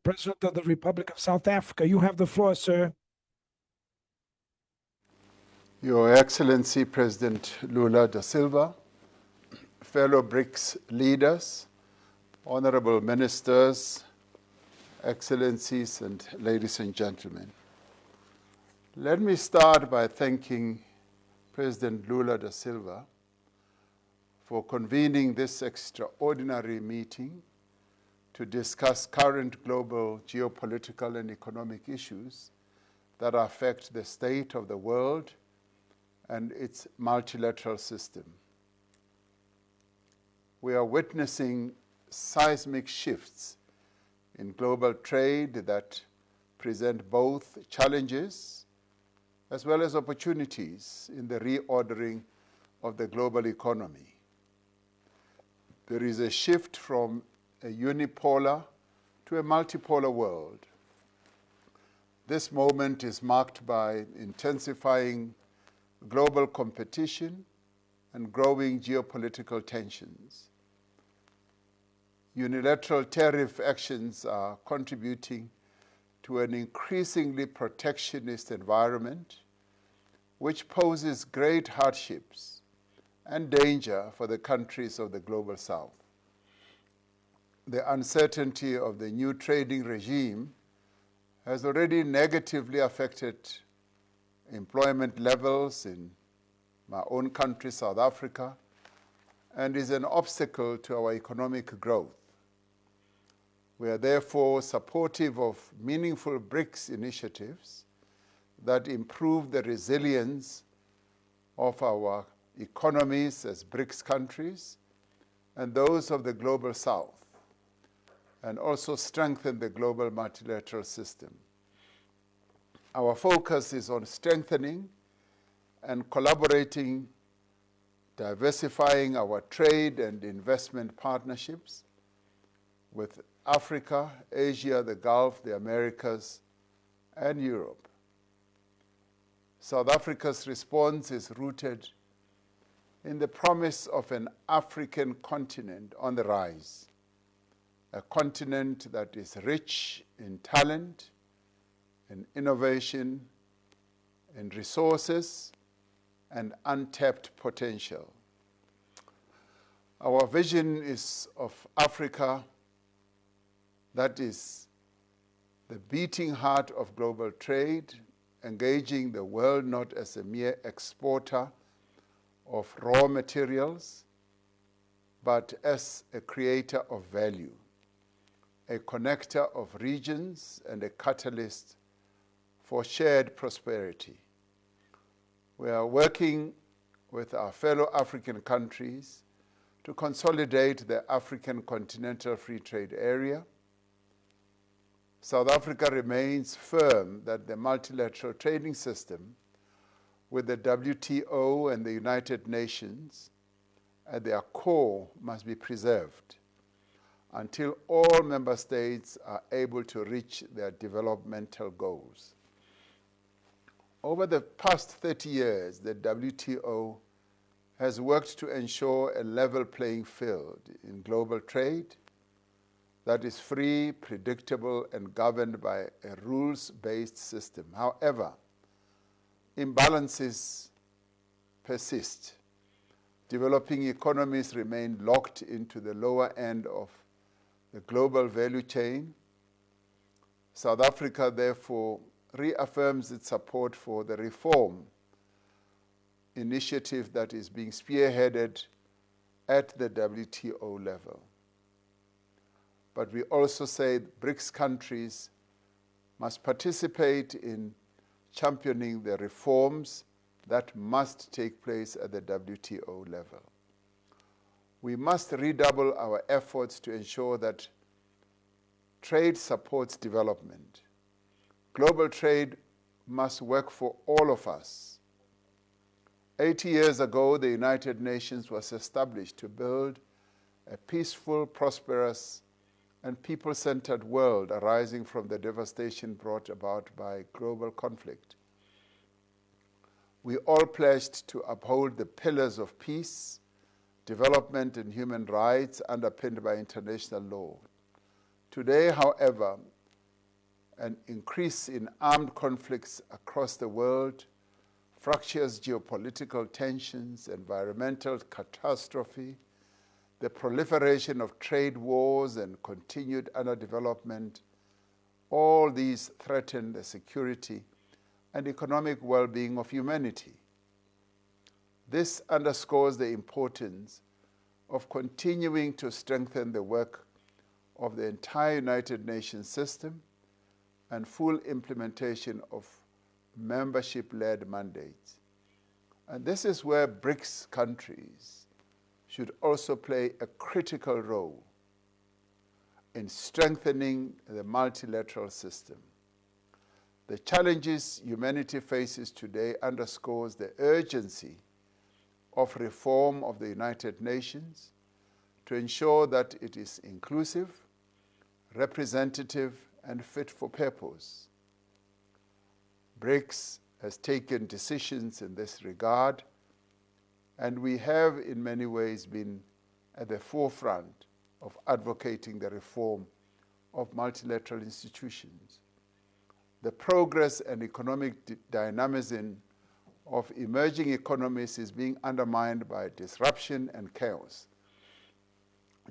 President of the Republic of South Africa. You have the floor, sir. Your Excellency, President Lula da Silva, fellow BRICS leaders, honorable ministers, excellencies, and ladies and gentlemen. Let me start by thanking President Lula da Silva for convening this extraordinary meeting to discuss current global geopolitical and economic issues that affect the state of the world and its multilateral system. We are witnessing seismic shifts in global trade that present both challenges as well as opportunities in the reordering of the global economy. There is a shift from a unipolar to a multipolar world. This moment is marked by intensifying global competition and growing geopolitical tensions. Unilateral tariff actions are contributing to an increasingly protectionist environment, which poses great hardships and danger for the countries of the Global South. The uncertainty of the new trading regime has already negatively affected employment levels in my own country, South Africa, and is an obstacle to our economic growth. We are therefore supportive of meaningful BRICS initiatives that improve the resilience of our economies as BRICS countries and those of the Global South, and also strengthen the global multilateral system. Our focus is on strengthening and collaborating, diversifying our trade and investment partnerships with Africa, Asia, the Gulf, the Americas, and Europe. South Africa's response is rooted in the promise of an African continent on the rise, a continent that is rich in talent, in innovation, in resources, and untapped potential. Our vision is of Africa that is the beating heart of global trade, engaging the world not as a mere exporter of raw materials, but as a creator of value, a connector of regions, and a catalyst for shared prosperity. We are working with our fellow African countries to consolidate the African Continental Free Trade Area. South Africa remains firm that the multilateral trading system with the WTO and the United Nations at their core must be preserved until all member states are able to reach their developmental goals. Over the past 30 years, the WTO has worked to ensure a level playing field in global trade that is free, predictable, and governed by a rules-based system. However, imbalances persist. Developing economies remain locked into the lower end of the global value chain. South Africa, therefore, reaffirms its support for the reform initiative that is being spearheaded at the WTO level. But we also say BRICS countries must participate in championing the reforms that must take place at the WTO level. We must redouble our efforts to ensure that trade supports development. Global trade must work for all of us. 80 years ago, the United Nations was established to build a peaceful, prosperous, and people-centered world arising from the devastation brought about by global conflict. We all pledged to uphold the pillars of peace, development, and human rights underpinned by international law. Today, however, an increase in armed conflicts across the world, fractious geopolitical tensions, environmental catastrophe, the proliferation of trade wars and continued underdevelopment, all these threaten the security and economic well-being of humanity. This underscores the importance of continuing to strengthen the work of the entire United Nations system and full implementation of membership-led mandates. And this is where BRICS countries should also play a critical role in strengthening the multilateral system. The challenges humanity faces today underscores the urgency of reform of the United Nations to ensure that it is inclusive, representative, and fit for purpose. BRICS has taken decisions in this regard, and we have in many ways been at the forefront of advocating the reform of multilateral institutions. The progress and economic dynamism of emerging economies is being undermined by disruption and chaos.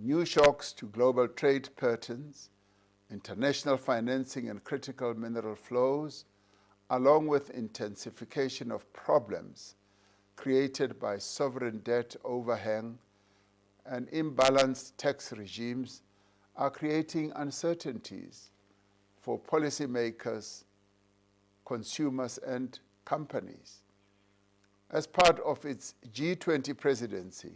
New shocks to global trade patterns, international financing and critical mineral flows, along with intensification of problems created by sovereign debt overhang and imbalanced tax regimes, are creating uncertainties for policymakers, consumers, and companies. As part of its G20 presidency,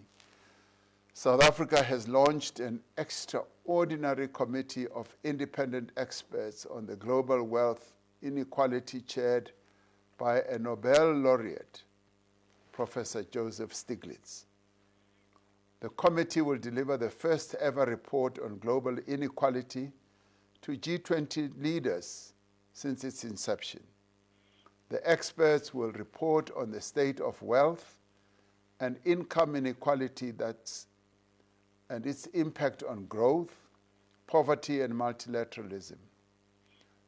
South Africa has launched an extraordinary committee of independent experts on the global wealth inequality chaired by a Nobel laureate, Professor Joseph Stiglitz. The committee will deliver the first ever report on global inequality to G20 leaders since its inception. The experts will report on the state of wealth and income inequality and its impact on growth, poverty, and multilateralism,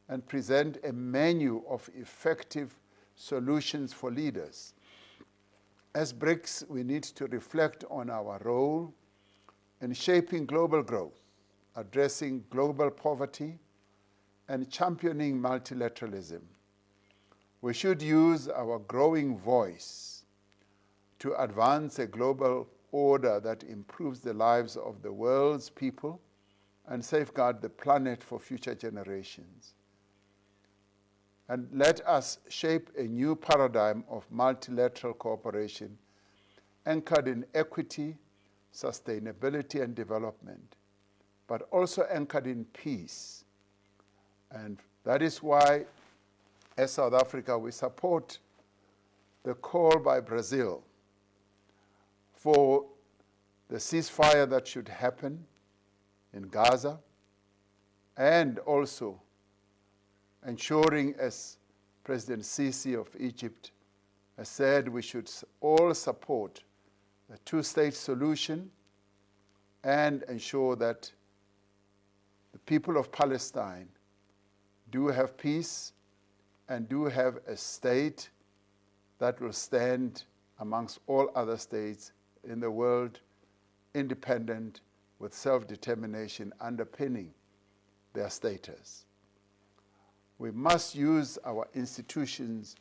and present a menu of effective solutions for leaders. As BRICS, we need to reflect on our role in shaping global growth, addressing global poverty, and championing multilateralism. We should use our growing voice to advance a global order that improves the lives of the world's people and safeguard the planet for future generations. And let us shape a new paradigm of multilateral cooperation anchored in equity, sustainability, and development, but also anchored in peace. And that is why, as South Africa, we support the call by Brazil for the ceasefire that should happen in Gaza, and also ensuring, as President Sisi of Egypt has said, we should all support the two-state solution and ensure that the people of Palestine do have peace and do have a state that will stand amongst all other states in the world, independent, with self-determination underpinning their status. We must use our institutions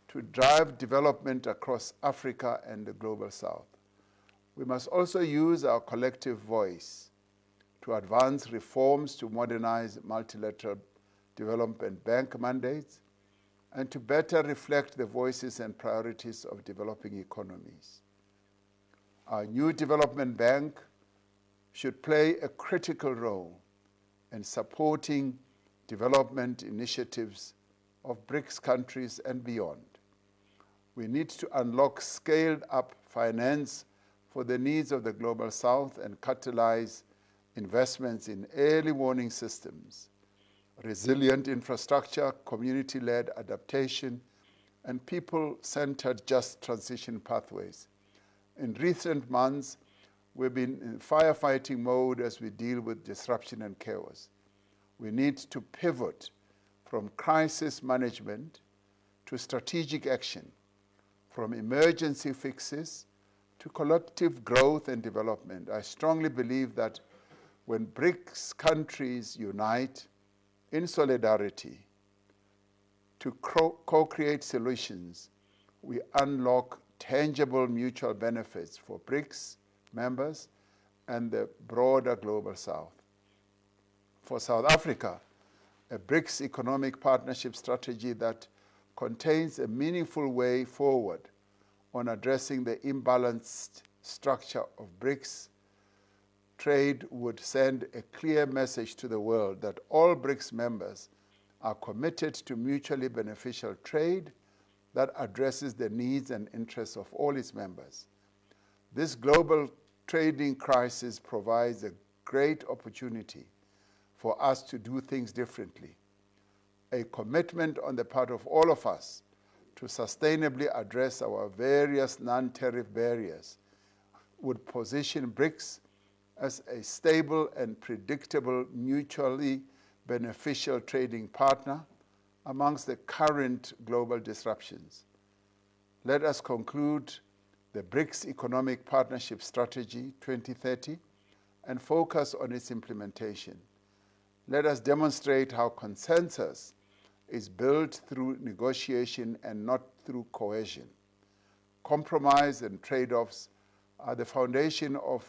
to drive development across Africa and the global South. We must also use our collective voice to advance reforms to modernize multilateral development bank mandates and to better reflect the voices and priorities of developing economies. Our new development bank should play a critical role in supporting development initiatives of BRICS countries and beyond. We need to unlock scaled-up finance for the needs of the Global South and catalyze investments in early warning systems, resilient infrastructure, community-led adaptation, and people-centered just transition pathways. In recent months, we've been in firefighting mode as we deal with disruption and chaos. We need to pivot from crisis management to strategic action, from emergency fixes to collective growth and development. I strongly believe that when BRICS countries unite in solidarity to co-create solutions, we unlock tangible mutual benefits for BRICS members and the broader global South. For South Africa, a BRICS economic partnership strategy that contains a meaningful way forward on addressing the imbalanced structure of BRICS trade would send a clear message to the world that all BRICS members are committed to mutually beneficial trade that addresses the needs and interests of all its members. This global trading crisis provides a great opportunity for us to do things differently. A commitment on the part of all of us to sustainably address our various non-tariff barriers would position BRICS as a stable and predictable, mutually beneficial trading partner amongst the current global disruptions. Let us conclude the BRICS Economic Partnership Strategy 2030 and focus on its implementation. Let us demonstrate how consensus is built through negotiation and not through coercion. Compromise and trade-offs are the foundation of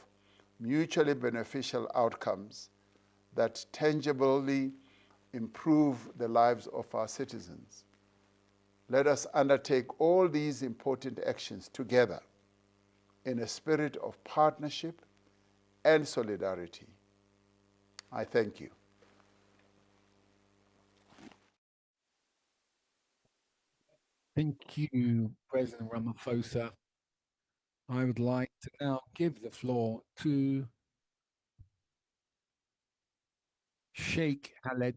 mutually beneficial outcomes that tangibly improve the lives of our citizens. Let us undertake all these important actions together in a spirit of partnership and solidarity. I thank you. Thank you, President Ramaphosa. I would like to now give the floor to Sheikh Khaled